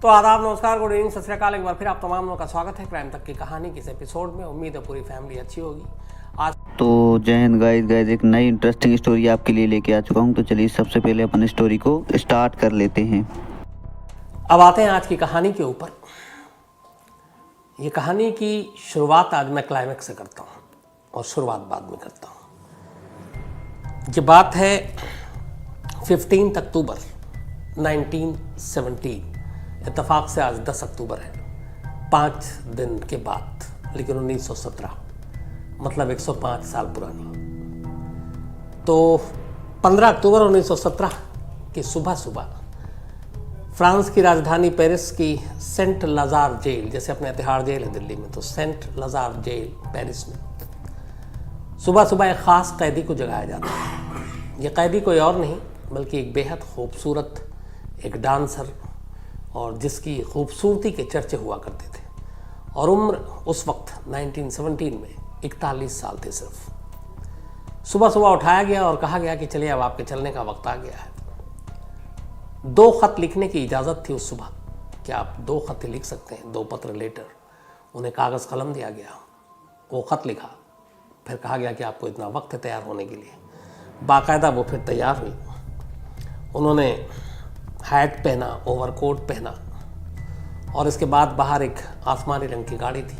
तो आदाब, नमस्कार, गुड इवनिंग, सत श्री अकाल। एक बार फिर आप तमाम लोगों का स्वागत है क्राइम तक की कहानी के इस एपिसोड में। उम्मीद है पूरी फैमिली अच्छी होगी। आज तो जय हिंद गाइस, एक नई इंटरेस्टिंग स्टोरी आपके लिए लेके आ चुका हूँ। तो चलिए सबसे पहले अपन स्टोरी को स्टार्ट कर लेते हैं। अब आते हैं आज की कहानी के ऊपर। ये कहानी की शुरुआत आज मैं क्लाइमेक्स से करता हूँ और शुरुआत बाद में करता हूँ। ये बात है 15 अक्टूबर 1917। इत्तेफाक से आज 10 अक्टूबर है, 5 दिन के बाद, लेकिन 1917 मतलब 105 साल पुरानी। तो 15 अक्टूबर 1917 की सुबह सुबह फ्रांस की राजधानी पेरिस की सेंट लाजार जेल, जैसे अपने तिहाड़ जेल है दिल्ली में, तो सेंट लाजार जेल पेरिस में सुबह सुबह एक ख़ास कैदी को जगाया जाता है। ये कैदी कोई और नहीं बल्कि एक बेहद खूबसूरत एक डांसर, और जिसकी खूबसूरती के चर्चे हुआ करते थे, और उम्र उस वक्त 1917 में 41 साल थे सिर्फ। सुबह सुबह उठाया गया और कहा गया कि चलिए अब आपके चलने का वक्त आ गया है। 2 खत लिखने की इजाज़त थी उस सुबह, क्या आप 2 खत लिख सकते हैं, 2 पत्र लेटर। उन्हें कागज़ कलम दिया गया, वो ख़त लिखा, फिर कहा गया कि आपको इतना वक्त है तैयार होने के लिए। बाकायदा वो फिर तैयार हुई। उन्होंने हैट पहना, ओवरकोट पहना, और इसके बाद बाहर एक आसमानी रंग की गाड़ी थी,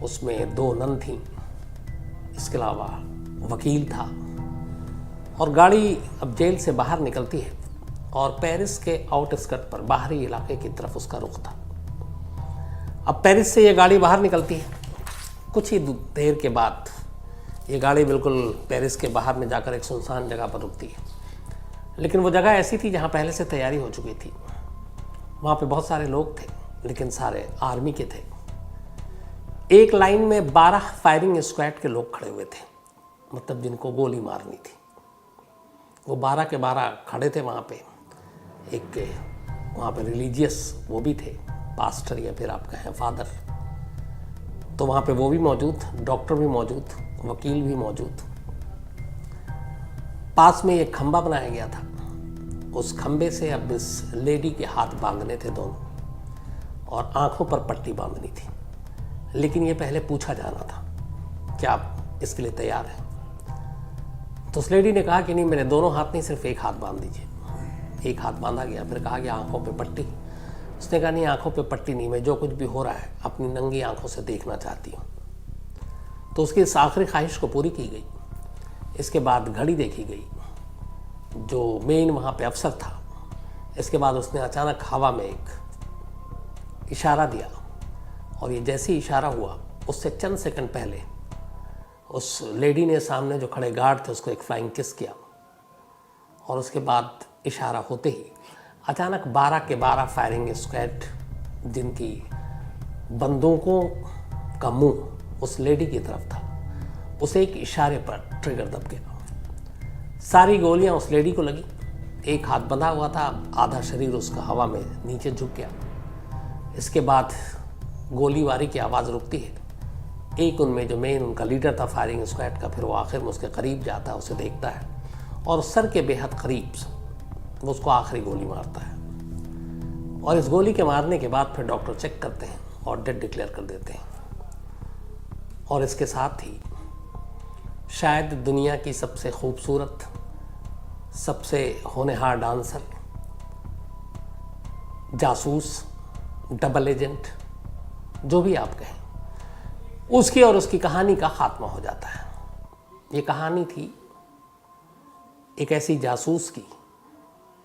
उसमें 2 नन थीं, इसके अलावा वकील था। और गाड़ी अब जेल से बाहर निकलती है और पेरिस के आउटस्कर्ट पर बाहरी इलाके की तरफ उसका रुख था। अब पेरिस से ये गाड़ी बाहर निकलती है, कुछ ही देर के बाद ये गाड़ी बिल्कुल पेरिस के बाहर में जाकर एक सुनसान जगह पर रुकती है। लेकिन वो जगह ऐसी थी जहाँ पहले से तैयारी हो चुकी थी। वहाँ पे बहुत सारे लोग थे, लेकिन सारे आर्मी के थे। एक लाइन में 12 फायरिंग स्क्वाड के लोग खड़े हुए थे, मतलब जिनको गोली मारनी थी। वो 12 के 12 खड़े थे वहाँ पे। एक वहाँ पे रिलीजियस वो भी थे, पास्टर या फिर आप कहें फादर, तो वहाँ पे वो भी मौजूद, डॉक्टर भी मौजूद, वकील भी मौजूद। पास में एक खंबा बनाया गया था, उस खंबे से अब इस लेडी के हाथ बांधने थे दोनों, और आंखों पर पट्टी बांधनी थी। लेकिन ये पहले पूछा जाना था, क्या आप इसके लिए तैयार हैं? तो उस लेडी ने कहा कि नहीं, मेरे दोनों हाथ नहीं, सिर्फ एक हाथ बांध दीजिए। एक हाथ बांधा गया। फिर कहा गया आंखों पे पट्टी। उसने कहा नहीं, आंखों पे पट्टी नहीं, मैं जो कुछ भी हो रहा है अपनी नंगी आंखों से देखना चाहती हूँ। तो उसकी इस आखिरी ख्वाहिश को पूरी की गई। इसके बाद घड़ी देखी गई, जो मेन वहाँ पे अफसर था। इसके बाद उसने अचानक हवा में एक इशारा दिया, और ये जैसे ही इशारा हुआ उससे चंद सेकंड पहले उस लेडी ने सामने जो खड़े गार्ड थे उसको एक फ्लाइंग किस किया, और उसके बाद इशारा होते ही अचानक 12 के 12 फायरिंग स्क्वाड, जिनकी बंदूकों का मुंह उस लेडी की तरफ था, उसे एक इशारे पर ट्रिगर दब गया। सारी गोलियां उस लेडी को लगी। एक हाथ बंधा हुआ था, आधा शरीर उसका हवा में नीचे झुक गया। इसके बाद गोलीबारी की आवाज़ रुकती है। एक उनमें जो मेन उनका लीडर था फायरिंग स्क्वाड का, फिर वो आखिर में उसके करीब जाता है, उसे देखता है, और सर के बेहद करीब वो उसको आखिरी गोली मारता है। और इस गोली के मारने के बाद फिर डॉक्टर चेक करते हैं और डेड डिक्लेयर कर देते हैं। और इसके साथ ही शायद दुनिया की सबसे खूबसूरत, सबसे होनहार डांसर, जासूस, डबल एजेंट, जो भी आप कहें, उसकी और उसकी कहानी का खात्मा हो जाता है। ये कहानी थी एक ऐसी जासूस की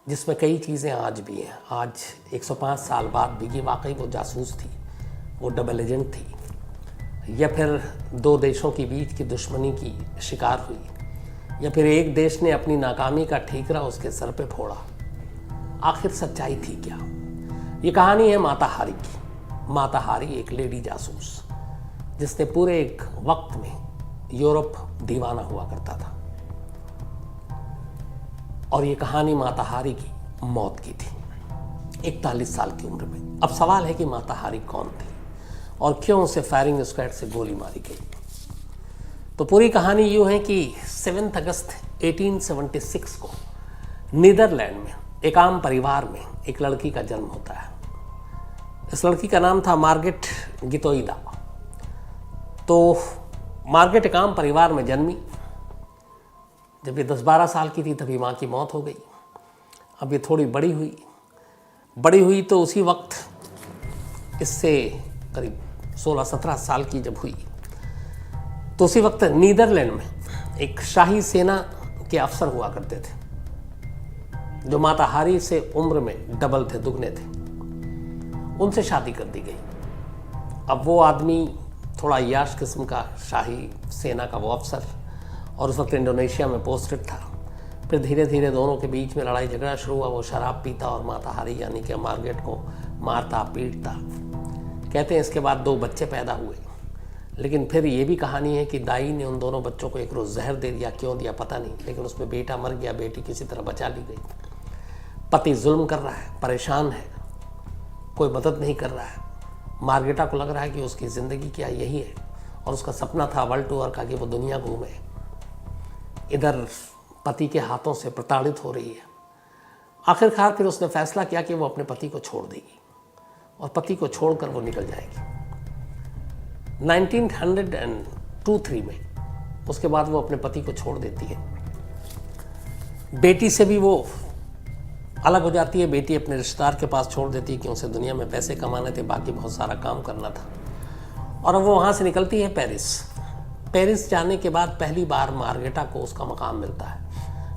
जिसमें कई चीज़ें आज भी हैं। आज 105 साल बाद भी ये वाकई वो जासूस थी, वो डबल एजेंट थी, या फिर 2 देशों के बीच की दुश्मनी की शिकार हुई, या फिर एक देश ने अपनी नाकामी का ठीकरा उसके सर पे फोड़ा। आखिर सच्चाई थी क्या? ये कहानी है माता हारी की। माता हारी एक लेडी जासूस, जिसने पूरे एक वक्त में यूरोप दीवाना हुआ करता था। और ये कहानी माता हारी की मौत की थी 41 साल की उम्र में। अब सवाल है कि माता हारी कौन थी और क्यों उसे फायरिंग स्क्वाड से गोली मारी गई? तो पूरी कहानी यूँ है कि 7 अगस्त 1876 को नीदरलैंड में एक आम परिवार में एक लड़की का जन्म होता है। इस लड़की का नाम था मार्गरेट गितोइदा। तो मार्गरेट एक आम परिवार में जन्मी। जब ये 10-12 साल की थी तभी माँ की मौत हो गई। अब ये थोड़ी बड़ी हुई तो उसी वक्त, इससे करीब 16-17 साल की जब हुई, तो उसी वक्त नीदरलैंड में एक शाही सेना के अफसर हुआ करते थे, जो माता हारी से उम्र में डबल थे, दुगने थे। उनसे शादी कर दी गई। अब वो आदमी थोड़ा याश किस्म का शाही सेना का वो अफसर, और उस वक्त इंडोनेशिया में पोस्टेड था। फिर धीरे धीरे दोनों के बीच में लड़ाई झगड़ा शुरू हुआ। वो शराब पीता और माता हारी यानी कि मार्गरेट को मारता पीटता। कहते हैं इसके बाद 2 बच्चे पैदा हुए, लेकिन फिर ये भी कहानी है कि दाई ने उन दोनों बच्चों को एक रोज़ जहर दे दिया, क्यों दिया पता नहीं, लेकिन उसमें बेटा मर गया, बेटी किसी तरह बचा ली गई। पति जुल्म कर रहा है, परेशान है, कोई मदद नहीं कर रहा है। मार्गरेटा को लग रहा है कि उसकी ज़िंदगी क्या यही है, और उसका सपना था वर्ल्ड टूर का कि वो दुनिया घूमे। इधर पति के हाथों से प्रताड़ित हो रही है। आखिरकार फिर उसने फैसला किया कि वो अपने पति को छोड़ देगी, और पति को छोड़कर वो निकल जाएगी। 1902-3 में उसके बाद वो अपने पति को छोड़ देती है। बेटी से भी वो अलग हो जाती है। बेटी अपने रिश्तेदार के पास छोड़ देती है कि उसे दुनिया में पैसे कमाने थे, बाकी बहुत सारा काम करना था। और अब वो वहाँ से निकलती है पेरिस जाने के बाद पहली बार मार्गरेटा को उसका मकाम मिलता है।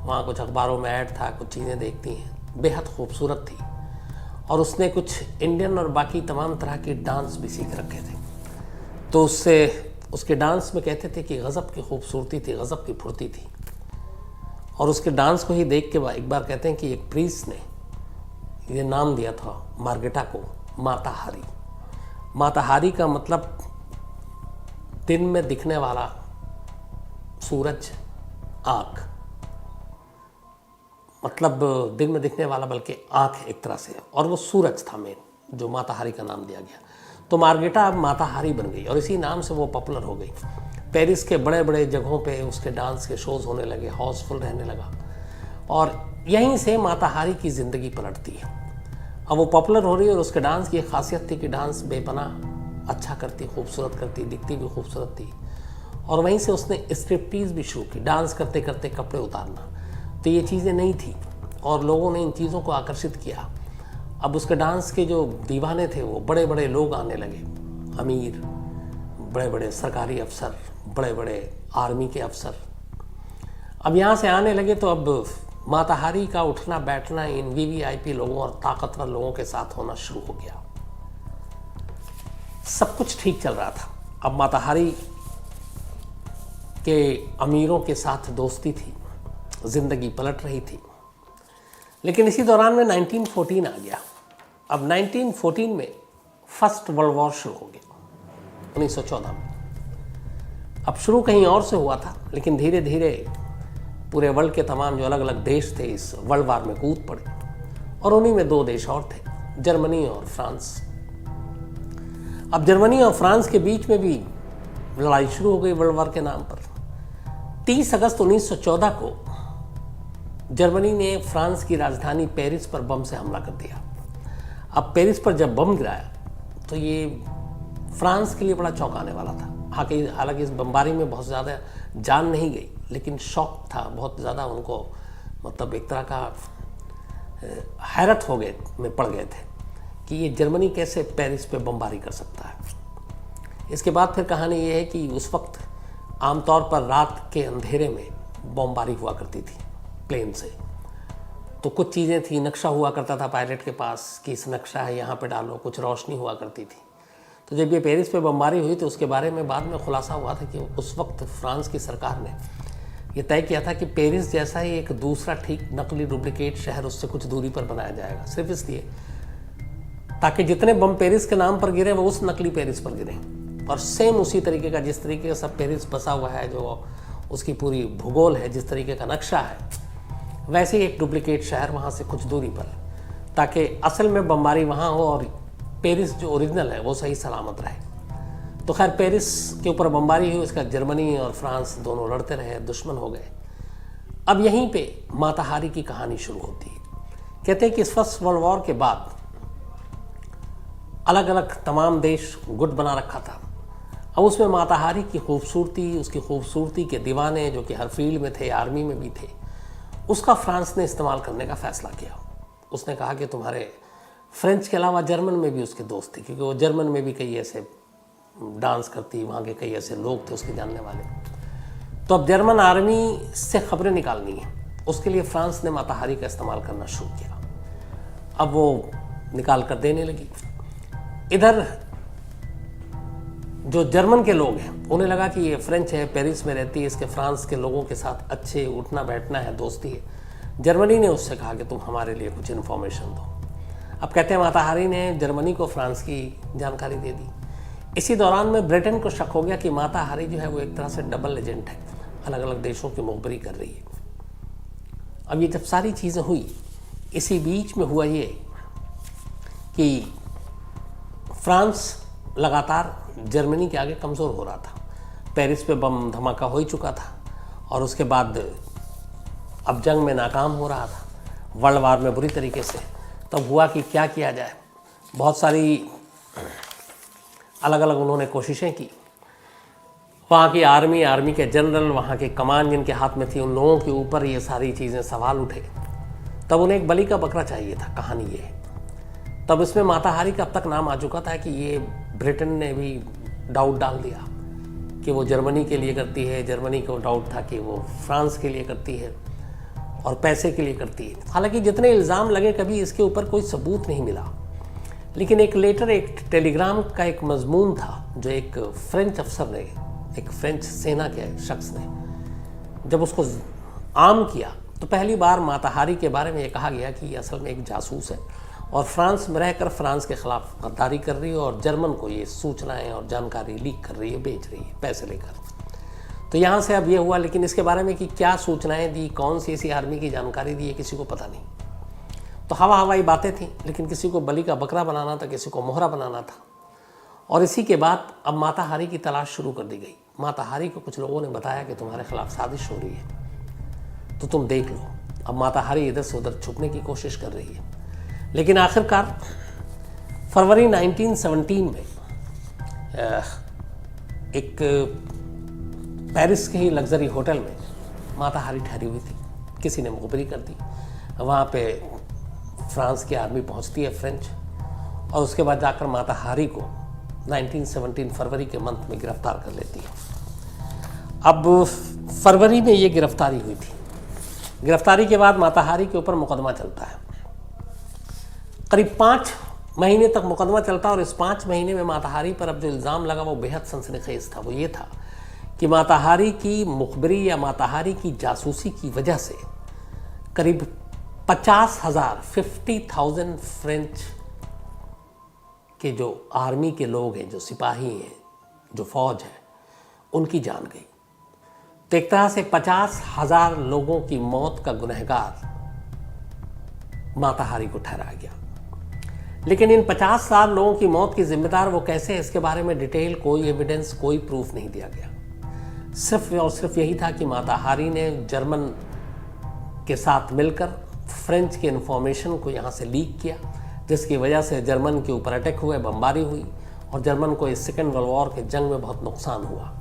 वहाँ कुछ अखबारों में ऐड था, कुछ चीज़ें देखती हैं, बेहद खूबसूरत थी। और उसने कुछ इंडियन और बाकी तमाम तरह के डांस भी सीख रखे थे। तो उसके डांस में कहते थे कि गज़ब की खूबसूरती थी, गज़ब की फुर्ती थी। और उसके डांस को ही देख के एक बार कहते हैं कि एक प्रीस्ट ने ये नाम दिया था मार्गरेटा को, माता हारी। माता हारी का मतलब दिन में दिखने वाला सूरज, आँख, मतलब दिन में दिखने वाला बल्कि आँख एक तरह से, और वो सूरज था मेन, जो माता हारी का नाम दिया गया। तो मार्गरेटा अब माता हारी बन गई और इसी नाम से वो पॉपुलर हो गई। पेरिस के बड़े बड़े जगहों पे उसके डांस के शोज़ होने लगे, हाउसफुल रहने लगा, और यहीं से माता हारी की ज़िंदगी पलटती है। अब वो पॉपुलर हो रही है और उसके डांस की एक खासियत थी कि डांस बेपनाह अच्छा करती, खूबसूरत करती, दिखती भी खूबसूरत थी। और वहीं से उसने स्ट्रिपटीज़ भी शुरू की, डांस करते करते कपड़े उतारना। तो ये चीज़ें नहीं थी और लोगों ने इन चीज़ों को आकर्षित किया। अब उसके डांस के जो दीवाने थे वो बड़े बड़े लोग आने लगे, अमीर, बड़े बड़े सरकारी अफसर, बड़े बड़े आर्मी के अफसर अब यहाँ से आने लगे। तो अब माता हारी का उठना बैठना इन वीवीआईपी लोगों और ताकतवर लोगों के साथ होना शुरू हो गया। सब कुछ ठीक चल रहा था। अब माता हारी के अमीरों के साथ दोस्ती थी, जिंदगी पलट रही थी। लेकिन इसी दौरान में 1914 आ गया। अब 1914 में फर्स्ट वर्ल्ड वॉर शुरू हो गया, 1914 में। अब शुरू कहीं और से हुआ था, लेकिन धीरे धीरे पूरे वर्ल्ड के तमाम जो अलग अलग देश थे इस वर्ल्ड वार में कूद पड़े, और उन्हीं में 2 देश और थे, जर्मनी और फ्रांस। अब जर्मनी और फ्रांस के बीच में भी लड़ाई शुरू हो गई वर्ल्ड वार के नाम पर। 30 अगस्त 1914 को जर्मनी ने फ्रांस की राजधानी पेरिस पर बम से हमला कर दिया। अब पेरिस पर जब बम गिराया तो ये फ्रांस के लिए बड़ा चौंकाने वाला था। हालांकि इस बमबारी में बहुत ज़्यादा जान नहीं गई, लेकिन शौक था बहुत ज़्यादा उनको, मतलब एक तरह का हैरत में पड़ गए थे कि ये जर्मनी कैसे पेरिस पे बमबारी कर सकता है। इसके बाद फिर कहानी ये है कि उस वक्त आमतौर पर रात के अंधेरे में बमबारी हुआ करती थी प्लेन से। तो कुछ चीज़ें थी, नक्शा हुआ करता था पायलट के पास कि इस नक्शा है, यहाँ पे डालो, कुछ रोशनी हुआ करती थी। तो जब ये पेरिस पे बमबारी हुई तो उसके बारे में बाद में खुलासा हुआ था कि उस वक्त फ्रांस की सरकार ने ये तय किया था कि पेरिस जैसा ही एक दूसरा ठीक नकली डुप्लीकेट शहर उससे कुछ दूरी पर बनाया जाएगा, सिर्फ इसलिए ताकि जितने बम पेरिस के नाम पर गिरे वो उस नकली पेरिस पर गिरे, और सेम उसी तरीके का, जिस तरीके का सब पेरिस बसा हुआ है, जो उसकी पूरी भूगोल है, जिस तरीके का नक्शा है, वैसे ही एक डुप्लीकेट शहर वहाँ से कुछ दूरी पर, ताकि असल में बमबारी वहाँ हो और पेरिस जो ओरिजिनल है वो सही सलामत रहे। तो खैर पेरिस के ऊपर बमबारी हुई, उसका जर्मनी और फ्रांस दोनों लड़ते रहे, दुश्मन हो गए। अब यहीं पे माता हारी की कहानी शुरू होती है। कहते हैं कि इस फर्स्ट वर्ल्ड वॉर के बाद अलग अलग तमाम देश गुट बना रखा था। अब उसमें माता हारी की खूबसूरती, उसकी खूबसूरती के दीवाने जो कि हर फील्ड में थे, आर्मी में भी थे, उसका फ्रांस ने इस्तेमाल करने का फैसला किया। उसने कहा कि तुम्हारे फ्रेंच के अलावा जर्मन में भी उसके दोस्त थे, क्योंकि वो जर्मन में भी कई ऐसे डांस करती, वहाँ के कई ऐसे लोग थे उसके जानने वाले। तो अब जर्मन आर्मी से खबरें निकालनी है, उसके लिए फ्रांस ने माता हारी का इस्तेमाल करना शुरू किया। अब वो निकाल कर देने लगी। इधर जो जर्मन के लोग हैं उन्हें लगा कि ये फ्रेंच है, पेरिस में रहती है, इसके फ्रांस के लोगों के साथ अच्छे उठना बैठना है, दोस्ती है। जर्मनी ने उससे कहा कि तुम हमारे लिए कुछ इन्फॉर्मेशन दो। अब कहते हैं माता हारी ने जर्मनी को फ्रांस की जानकारी दे दी। इसी दौरान में ब्रिटेन को शक हो गया कि माता हारी जो है वो एक तरह से डबल एजेंट है, अलग अलग देशों की मुखबरी कर रही है। अब ये जब सारी चीज़ें हुई, इसी बीच में हुआ ये कि फ्रांस लगातार जर्मनी के आगे कमज़ोर हो रहा था। पेरिस पे बम धमाका हो ही चुका था और उसके बाद अब जंग में नाकाम हो रहा था, वर्ल्ड वार में बुरी तरीके से। तब हुआ कि क्या किया जाए। बहुत सारी अलग अलग उन्होंने कोशिशें की। वहाँ की आर्मी के जनरल, वहाँ के कमान जिनके हाथ में थी, उन लोगों के ऊपर ये सारी चीज़ें सवाल उठे। तब उन्हें एक बलि का बकरा चाहिए था। कहानी ये है। तब इसमें माता हारी का अब तक नाम आ चुका था कि ये ब्रिटेन ने भी डाउट डाल दिया कि वो जर्मनी के लिए करती है, जर्मनी को डाउट था कि वो फ्रांस के लिए करती है और पैसे के लिए करती है। हालांकि जितने इल्ज़ाम लगे कभी इसके ऊपर कोई सबूत नहीं मिला। लेकिन एक लेटर, एक टेलीग्राम का एक मजमून था जो एक फ्रेंच अफसर ने, एक फ्रेंच सेना के शख्स ने जब उसको आम किया तो पहली बार माता हारी के बारे में ये कहा गया कि ये असल में एक जासूस है और फ्रांस में रहकर फ्रांस के खिलाफ गद्दारी कर रही है और जर्मन को ये सूचनाएं और जानकारी लीक कर रही है, बेच रही है पैसे लेकर। तो यहाँ से अब ये हुआ। लेकिन इसके बारे में कि क्या सूचनाएं दी, कौन सी ऐसी आर्मी की जानकारी दी है, किसी को पता नहीं। तो हवाई बातें थी, लेकिन किसी को बलि का बकरा बनाना था, किसी को मोहरा बनाना था। और इसी के बाद अब माता हारी की तलाश शुरू कर दी गई। माता हारी को कुछ लोगों ने बताया कि तुम्हारे खिलाफ साजिश हो रही है, तो तुम देख लो। अब माता हारी इधर से उधर छुपने की कोशिश कर रही है। लेकिन आखिरकार फरवरी 1917 में एक पेरिस के ही लग्जरी होटल में माता हारी ठहरी हुई थी। किसी ने मुखबरी कर दी। वहाँ पे फ्रांस की आर्मी पहुँचती है, फ्रेंच, और उसके बाद जाकर माता हारी को 1917 फरवरी के मंथ में गिरफ्तार कर लेती है। अब फरवरी में ये गिरफ्तारी हुई थी। गिरफ्तारी के बाद माता हारी के ऊपर मुकदमा चलता है। करीब 5 महीने तक मुकदमा चलता और इस 5 महीने में माता हारी पर अब जो इल्ज़ाम लगा वो बेहद सनसनीखेज था। वो ये था कि माता हारी की मुखबरी या माता हारी की जासूसी की वजह से करीब 50,000 फ्रेंच के जो आर्मी के लोग हैं, जो सिपाही हैं, जो फौज है, उनकी जान गई। तो एक तरह से 50,000 लोगों की मौत का गुनहगार माता हारी को ठहराया गया। लेकिन इन 50,000 लोगों की मौत की जिम्मेदार वो कैसे है, इसके बारे में डिटेल कोई एविडेंस, कोई प्रूफ नहीं दिया गया। सिर्फ और सिर्फ यही था कि माता हारी ने जर्मन के साथ मिलकर फ्रेंच के इन्फॉर्मेशन को यहाँ से लीक किया, जिसकी वजह से जर्मन के ऊपर अटैक हुए, बमबारी हुई और जर्मन को इस सेकेंड वर्ल्ड वॉर के जंग में बहुत नुकसान हुआ।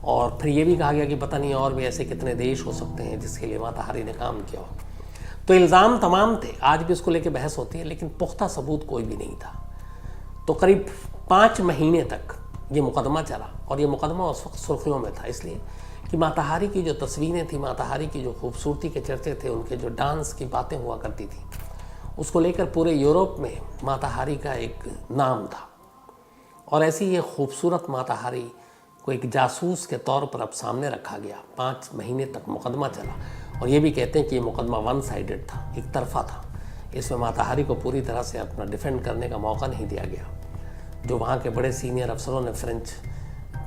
और फिर ये भी कहा गया कि पता नहीं और भी ऐसे कितने देश हो सकते हैं जिसके लिए माता हारी ने काम किया हो। तो इल्ज़ाम तमाम थे, आज भी इसको लेकर बहस होती है, लेकिन पुख्ता सबूत कोई भी नहीं था। तो करीब 5 महीने तक ये मुकदमा चला और ये मुकदमा उस वक्त सुर्खियों में था, इसलिए कि माता हारी की जो तस्वीरें थी, माता हारी की जो खूबसूरती के चर्चे थे, उनके जो डांस की बातें हुआ करती थी, उसको लेकर पूरे यूरोप में माता हारी का एक नाम था। और ऐसी ये खूबसूरत माता हारी को एक जासूस के तौर पर अब सामने रखा गया। 5 महीने तक मुकदमा चला और ये भी कहते हैं कि ये मुकदमा वन साइडेड था, एक तरफा था। इसमें माता हारी को पूरी तरह से अपना डिफेंड करने का मौका नहीं दिया गया। जो वहाँ के बड़े सीनियर अफसरों ने फ्रेंच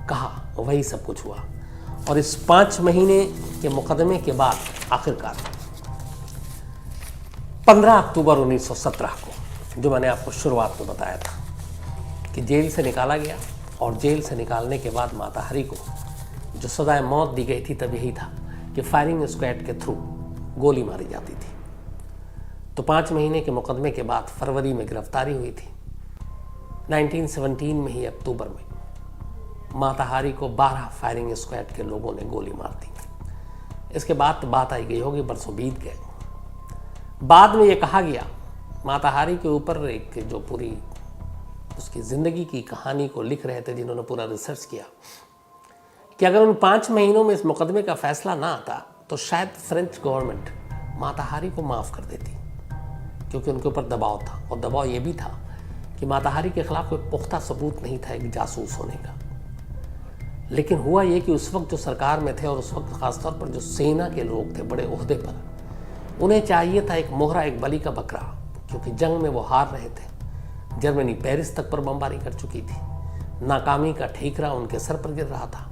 कहा वही सब कुछ हुआ। और इस 5 महीने के मुकदमे के बाद आखिरकार 15 अक्टूबर 1917 को, जो मैंने आपको शुरुआत में बताया था कि जेल से निकाला गया, और जेल से निकालने के बाद माता हारी को जो सजाए मौत दी गई थी तब यही था कि फायरिंग स्क्वाड के थ्रू गोली मारी जाती थी। तो 5 महीने के मुकदमे के बाद फरवरी में गिरफ्तारी हुई थी 1917 में ही अक्टूबर में माताहारी को 12 फायरिंग स्क्वाड के लोगों ने गोली मार दी। इसके बाद तो बात आई गई होगी, बरसों बीत गए। बाद में ये कहा गया माताहारी के ऊपर एक जो पूरी उसकी ज़िंदगी की कहानी को लिख रहे थे, जिन्होंने पूरा रिसर्च किया, कि अगर उन 5 महीनों में इस मुकदमे का फैसला ना आता तो शायद फ्रेंच गवर्नमेंट माताहारी को माफ़ कर देती, क्योंकि उनके ऊपर दबाव था। और दबाव ये भी था कि माताहारी के खिलाफ कोई पुख्ता सबूत नहीं था एक जासूस होने का। लेकिन हुआ ये कि उस वक्त जो सरकार में थे और उस वक्त खासतौर पर जो सेना के लोग थे बड़े ओहदे पर, उन्हें चाहिए था एक मोहरा, एक बलि का बकरा, क्योंकि जंग में वो हार रहे थे। जर्मनी पेरिस तक पर बमबारी कर चुकी थी, नाकामी का ठीकरा उनके सर पर गिर रहा था।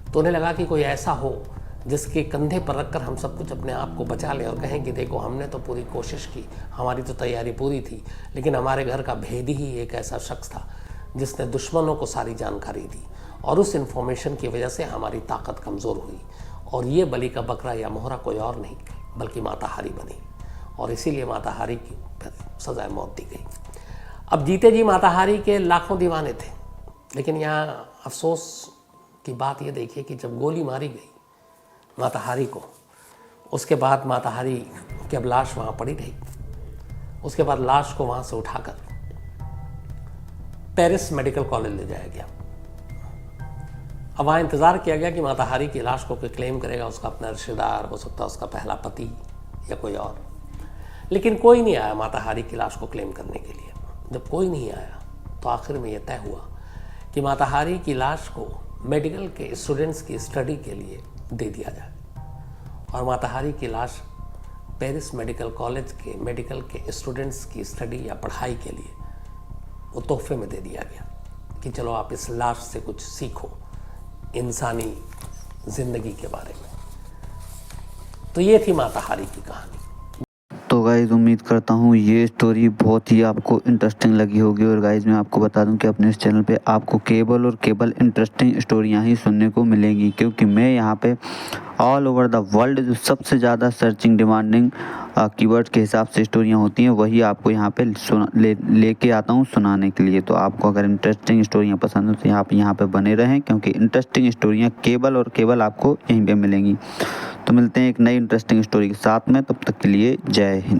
तो उन्हें लगा कि कोई ऐसा हो जिसके कंधे पर रखकर हम सब कुछ अपने आप को बचा लें और कहें कि देखो हमने तो पूरी कोशिश की, हमारी तो तैयारी पूरी थी, लेकिन हमारे घर का भेदी ही एक ऐसा शख्स था जिसने दुश्मनों को सारी जानकारी दी और उस इन्फॉर्मेशन की वजह से हमारी ताकत कमज़ोर हुई। और ये बलि का बकरा या मोहरा कोई और नहीं बल्कि माताहारी बनी, और इसीलिए माताहारी की सज़ाए मौत दी गई। अब जीते जी माताहारी के लाखों दीवाने थे, लेकिन यहाँ अफसोस की बात ये देखिए कि जब गोली मारी गई माताहारी को, उसके बाद माताहारी की अब लाश वहाँ पड़ी रही। उसके बाद लाश को वहाँ से उठाकर पेरिस मेडिकल कॉलेज ले जाया गया। अब वहाँ इंतज़ार किया गया कि माताहारी की लाश को कोई क्लेम करेगा, उसका अपना रिश्तेदार, हो सकता है उसका पहला पति या कोई और। लेकिन कोई नहीं आया माताहारी की लाश को क्लेम करने के लिए। जब कोई नहीं आया तो आखिर में यह तय हुआ कि माताहारी की लाश को मेडिकल के स्टूडेंट्स की स्टडी के लिए दे दिया जाए, और माताहारी की लाश पेरिस मेडिकल कॉलेज के मेडिकल के स्टूडेंट्स की स्टडी या पढ़ाई के लिए वो तोहफे में दे दिया गया कि चलो आप इस लाश से कुछ सीखो इंसानी ज़िंदगी के बारे में। तो ये थी माताहारी की कहानी। तो गाइज़ उम्मीद करता हूँ ये स्टोरी बहुत ही आपको इंटरेस्टिंग लगी होगी। और गाइज़ मैं आपको बता दूं कि अपने इस चैनल पे आपको केवल और केवल इंटरेस्टिंग स्टोरियाँ ही सुनने को मिलेंगी, क्योंकि मैं यहाँ पे ऑल ओवर द वर्ल्ड जो सबसे ज़्यादा सर्चिंग डिमांडिंग कीवर्ड्स के हिसाब से स्टोरियाँ होती हैं वही आपको यहाँ पे लेके आता हूँ सुनाने के लिए। तो आपको अगर इंटरेस्टिंग स्टोरियाँ पसंद हो तो आप यहाँ पे बने रहें, क्योंकि इंटरेस्टिंग स्टोरियाँ केवल और केवल आपको यहीं पे मिलेंगी। तो मिलते हैं एक नई इंटरेस्टिंग स्टोरी के साथ में, तब तक के लिए जय हिंद।